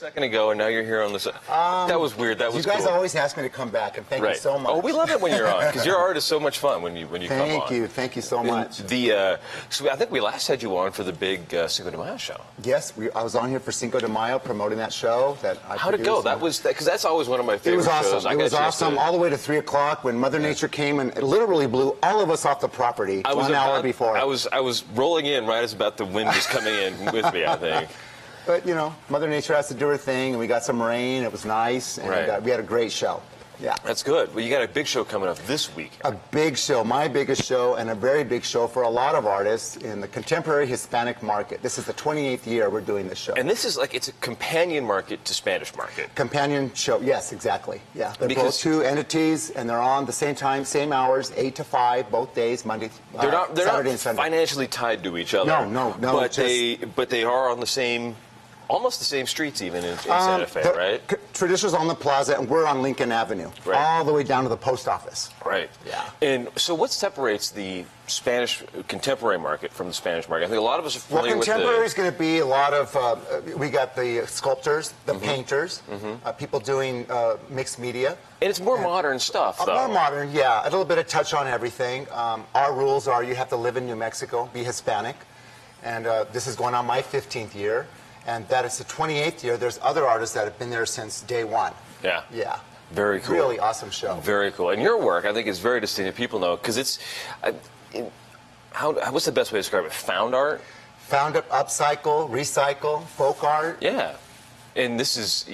second ago, and now you're here on this. That was weird. That was You guys cool. always ask me to come back, and thank you so much. Oh, we love it when you're on, because your art is so much fun when you come on. Thank you so much. So I think we last had you on for the big Cinco de Mayo show. Yes, I was on here for Cinco de Mayo promoting that show. How'd it go? That was because that's always one of my favorite shows. It was awesome. All the way to 3 o'clock when Mother Nature came and it literally blew all of us off the property 1 hour before. I was rolling in right as about the wind was coming in with me, I think. But, you know, Mother Nature has to do her thing, and we got some rain. It was nice, and we had a great show. Yeah. That's good. Well, you got a big show coming up this week. A big show, my biggest show, and a very big show for a lot of artists in the contemporary Hispanic market. This is the 28th year we're doing this show. And this is it's a companion market to Spanish market. Companion show, yes, exactly. Yeah, they're both two entities, and they're on the same time, same hours, 8 to 5, both days, Monday, they're not Saturday and Sunday. Financially tied to each other. No. But they are on the same. Almost the same streets, even in Santa Fe, right? Traditional's on the plaza, and we're on Lincoln Avenue, all the way down to the post office. Right. Yeah. And so what separates the Spanish contemporary market from the Spanish market? I think a lot of us are familiar with contemporary is going to be a lot of, we got the sculptors, the painters, people doing mixed media. And it's more modern stuff, though. More modern, yeah. A little bit of touch on everything. Our rules are you have to live in New Mexico, be Hispanic. And this is going on my 15th year. And that is the 28th year. There's other artists that have been there since day one. Yeah. Yeah. Very cool. Really awesome show. Very cool. And your work, I think, is very distinctive. People know, because it's, what's the best way to describe it? Found art? Found it, upcycle, recycle, folk art. Yeah. And this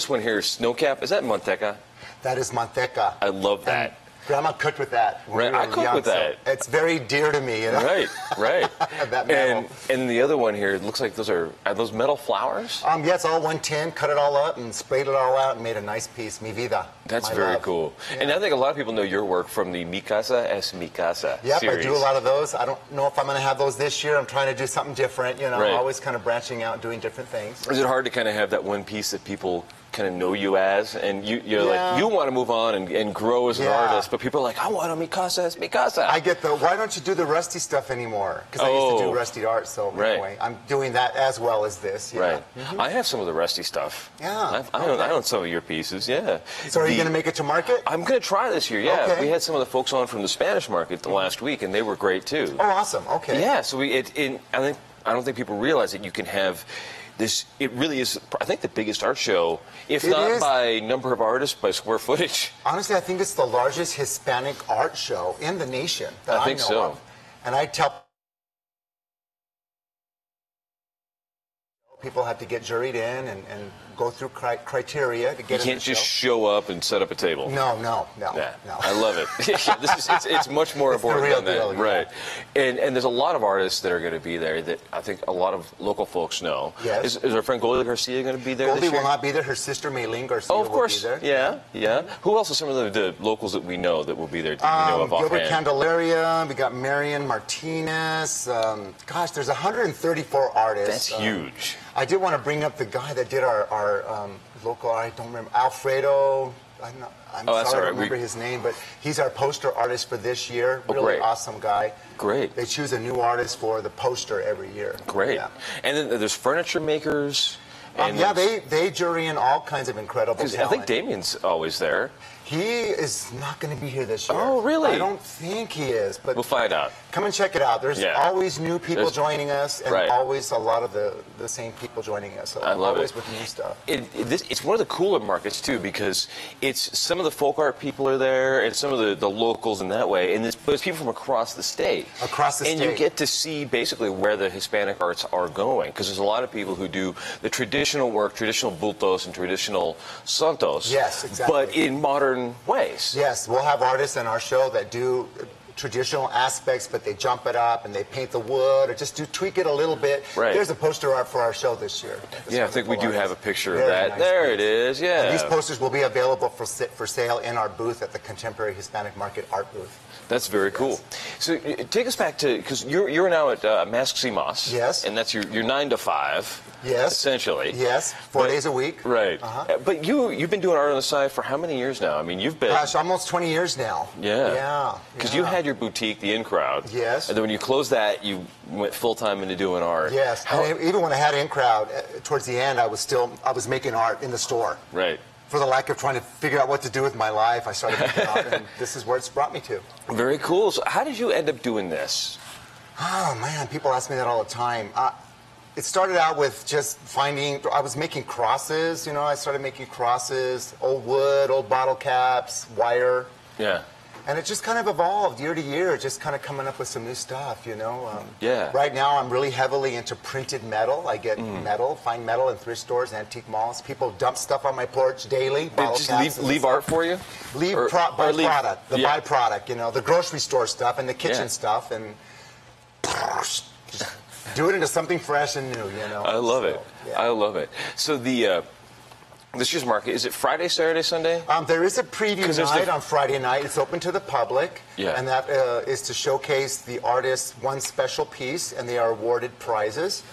one here is Snowcap. Is that Manteca? That is Manteca. I love that. And Grandma cooked with that. Right, I cooked with that. So it's very dear to me, you know? Right. That metal. And the other one here, it looks like are those metal flowers? Yeah, it's all one tin, cut it all up and sprayed it all out and made a nice piece, Mi Vida. That's very cool. Yeah. And I think a lot of people know your work from the Mi Casa es Mi Casa series. I do a lot of those. I don't know if I'm going to have those this year. I'm trying to do something different, you know, always kind of branching out, doing different things. Is it hard to kind of have that one piece that people kind of know you as, and you're like, you want to move on and grow as an artist, but people are like, I want a Mi Casa es Mi Casa. I get the, why don't you do the rusty stuff anymore? Because I used to do rusty art, so anyway, I'm doing that as well as this. Yeah. Right. I have some of the rusty stuff. Yeah. I own some of your pieces, yeah. So are you going to make it to market? I'm going to try this year, yeah. Okay. We had some of the folks on from the Spanish market the last week, and they were great, too. Oh, awesome. Okay. Yeah, so I don't think people realize that you can have this. It really is, I think, the biggest art show, if not by number of artists, by square footage. Honestly, I think it's the largest Hispanic art show in the nation that I know of. And I tell people have to get juried in and go through criteria to get in the show. You can't just show up and set up a table. No. Yeah, I love it. It's much more important than that. Deal, right. And there's a lot of artists that are going to be there that I think a lot of local folks know. Yes. Is our friend Goldie Garcia going to be there Goldie this year? will not be there. Her sister, Maylene Garcia, of course. will be there. Yeah. Who else are some of the locals that we know that will be there? Do you know of Gilbert offhand? Candelaria, we got Marian Martinez. Gosh, there's 134 artists. That's huge. I did want to bring up the guy that did our local, I don't remember, Alfredo. I'm sorry, I don't remember his name, but he's our poster artist for this year. Really awesome guy. Great. They choose a new artist for the poster every year. Great. Yeah. And then there's furniture makers. And yeah, they jury in all kinds of incredible talent. I think Damien's always there. He is not going to be here this year. Oh, really? I don't think he is, but we'll find out. Come and check it out. There's always new people joining us, and always a lot of the same people joining us. So I love always it. with new stuff. It's one of the cooler markets too, because it's some of the folk art people are there, and some of the locals in that way, and but it's people from across the state. Across the state. And you get to see basically where the Hispanic arts are going, because there's a lot of people who do the traditional work, traditional bultos and traditional santos. Yes, exactly. But in modern ways. Yes, we'll have artists in our show that do traditional aspects, but they jump it up and they paint the wood or just tweak it a little bit. Right. There's a poster art for our show this year. Yeah, I think we do have a picture of that. There it is, yeah. And these posters will be available for sale in our booth at the Contemporary Hispanic Market Art Booth. That's very cool. So take us back to, because you're now at Mask Moss. Yes. And that's your 9 to 5. Yes. Essentially. Yes, 4 days a week. Right. But you've been doing art on the side for how many years now? I mean, you've been... Gosh, almost 20 years now. Yeah. Yeah. Because you had your boutique, The In Crowd. Yes. And then when you closed that, you went full-time into doing art. Yes. And even when I had In Crowd, towards the end, I was making art in the store. Right. For the lack of trying to figure out what to do with my life, I started making art, and this is where it's brought me to. Very cool. So how did you end up doing this? Oh, man, people ask me that all the time. It started out with just I was making crosses, you know, I started making crosses, old wood, old bottle caps, wire. Yeah. And it just kind of evolved year to year, just kind of coming up with some new stuff, you know. Yeah. Right now, I'm really heavily into printed metal. I get fine metal in thrift stores, antique malls. People dump stuff on my porch daily. Just leave art for you? Byproduct, the byproduct, you know, the grocery store stuff and the kitchen stuff, and just do it into something fresh and new, you know. I love it. Yeah. I love it. So this year's market, is it Friday, Saturday, Sunday? There is a preview night on Friday night. It's open to the public. Yeah. And that is to showcase the artist's one special piece, and they are awarded prizes.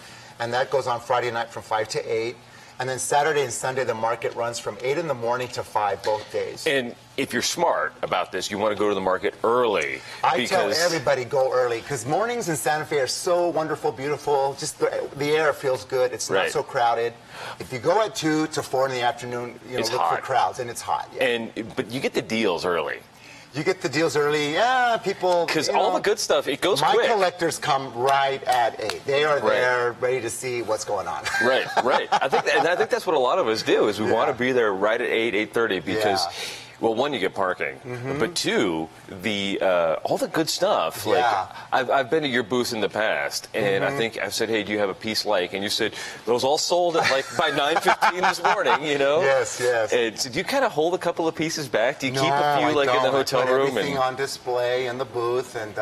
And that goes on Friday night from 5 to 8. And then Saturday and Sunday, the market runs from 8 in the morning to 5 both days. And if you're smart about this, you want to go to the market early. I tell everybody go early, because mornings in Santa Fe are so wonderful, beautiful. Just the air feels good. It's not so crowded. If you go at 2 to 4 in the afternoon, you know, look for crowds, and it's hot. Yeah. But you get the deals early. You get the deals early, people... Because all the good stuff, it goes quick. My collectors come right at 8. They are there, ready to see what's going on. Right. I think that's what a lot of us do, is we want to be there right at 8, 8:30, because... Well, one, you get parking, but two, all the good stuff. Like I've been to your booth in the past, and I think I've said, "Hey, do you have a piece like?" And you said those all sold at like by 9:15 this morning. You know. Yes. And so do you kind of hold a couple of pieces back? Do you keep a few like in the hotel room? Everything on display in the booth, and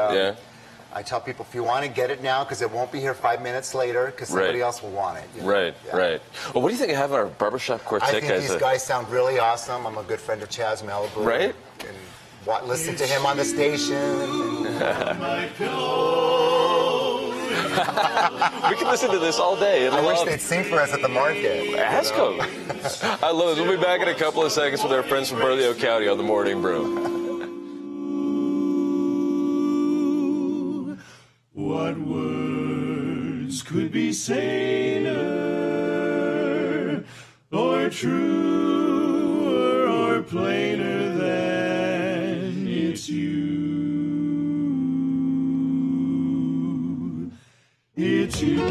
I tell people, if you want to get it now, because it won't be here 5 minutes later, because somebody else will want it. You know? Right. Well, what do you think of having our barbershop quartet? I think these guys sound really awesome. I'm a good friend of Chaz Malibu. Right. And listen to him on the station. My pillow. We can listen to this all day. I wish they'd sing for us at the market. Ask them. I love it. We'll be back in a couple of seconds with our friends from Bernalillo County on the Morning Brew. What words could be saner, or truer, or plainer than it's you? It's you.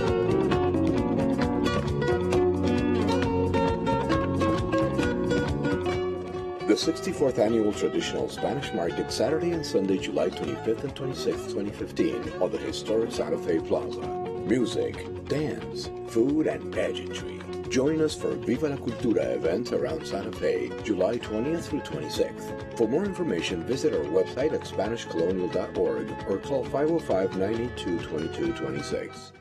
The 64th Annual Traditional Spanish Market, Saturday and Sunday, July 25th and 26th, 2015, on the historic Santa Fe Plaza. Music, dance, food, and pageantry. Join us for Viva la Cultura event around Santa Fe, July 20th through 26th. For more information, visit our website at SpanishColonial.org or call 505-982-2226.